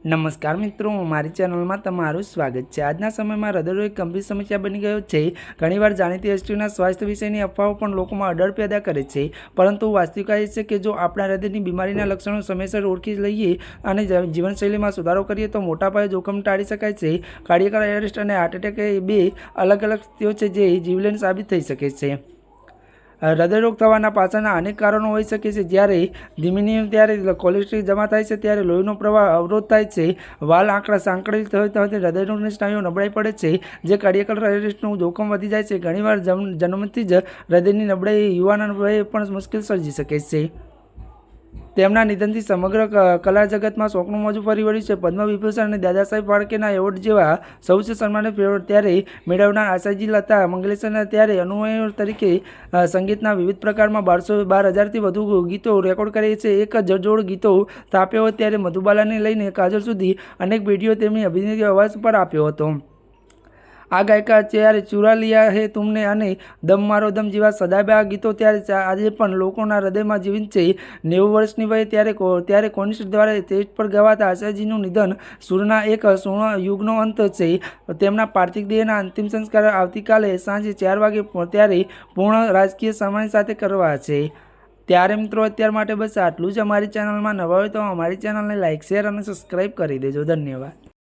નમસ્કાર મિત્રો, મારી ચેનલમાં તમારું સ્વાગત છે। આજના સમયમાં હૃદયરોગ એક ગંભીર સમસ્યા બની ગયો છે। ઘણીવાર જાણીતી હસ્તીઓના સ્વાસ્થ્ય વિશેની અફવાઓ પણ લોકોમાં અડર પેદા કરે છે, પરંતુ વાસ્તવિકતા એ છે કે જો આપણે હૃદયની બીમારીના લક્ષણો સમયસર ઓળખી લઈએ અને જીવનશૈલીમાં સુધારો કરીએ તો મોટા પાયે જોખમ ટાળી શકાય છે। કાર્ડિયક એરેસ્ટ અને હાર્ટ એટેક એ બે અલગ અલગ સ્થિતિઓ છે જે જીવલેણ સાબિત થઈ શકે છે। હૃદયરોગ થવાના પાછળના અનેક કારણો હોઈ શકે છે। જ્યારે ધીમી ત્યારે કોલેસ્ટ્રોલ જમા થાય છે, ત્યારે લોહીનો પ્રવાહ અવરોધ થાય છે, વાલ આંકડા સાંકળેલ થવાથી હૃદયરોગની સ્નાયુઓ નબળાઈ પડે છે, જે કાર્ડિયક એરેસ્ટનું જોખમ વધી જાય છે। ઘણીવાર જન્મથી જ હૃદયની નબળાઈ યુવાન વયે પણ મુશ્કેલ સર્જી શકે છે। તેમના નિધનથી સમગ્ર કલા જગતમાં શોકનું મોજું ફરી વળ્યું છે। પદ્મ વિભૂષણ અને દાદાસાહેબ ફાળકેના એવોર્ડ જેવા સૌચ્ચ સન્માન ત્યારે મેળવનાર આશાજી લતા મંગેશકરના ત્યારે અનુયાયીઓ તરીકે સંગીતના વિવિધ પ્રકારમાં 12,000થી વધુ ગીતો રેકોર્ડ કરે છે। એક જડજોડ ગીતો સ્થાપ્યો હોય ત્યારે મધુબાલાને લઈને કાજલ સુધી અનેક પેઢીઓ તેમની અભિનેત્રી અવાજ પર આપ્યો હતો। આ ગાયિકા ત્યારે ચુરા લિયા હે તુમને અને દમ મારો દમ જેવા સદાબહાર ગીતો ત્યારે આજે પણ લોકોના હૃદયમાં જીવંત છે। 90 વર્ષની વયે ત્યારે કોનિસ્ટ દ્વારા સ્ટેજ પર ગવાતા આશાજીનું નિધન સૂરના એક સ્વર્ણ યુગનો અંત છે। તેમના પાર્થિવ દેહના અંતિમ સંસ્કાર આવતીકાલે સાંજે 4 વાગે ત્યારે પૂર્ણ રાજકીય સન્માન સાથે કરવા છે। ત્યારે મિત્રો અત્યાર માટે બસ આટલું જ। અમારી ચેનલમાં નવા હોય તો અમારી ચેનલને લાઇક, શેર અને સબસ્ક્રાઈબ કરી દેજો। ધન્યવાદ।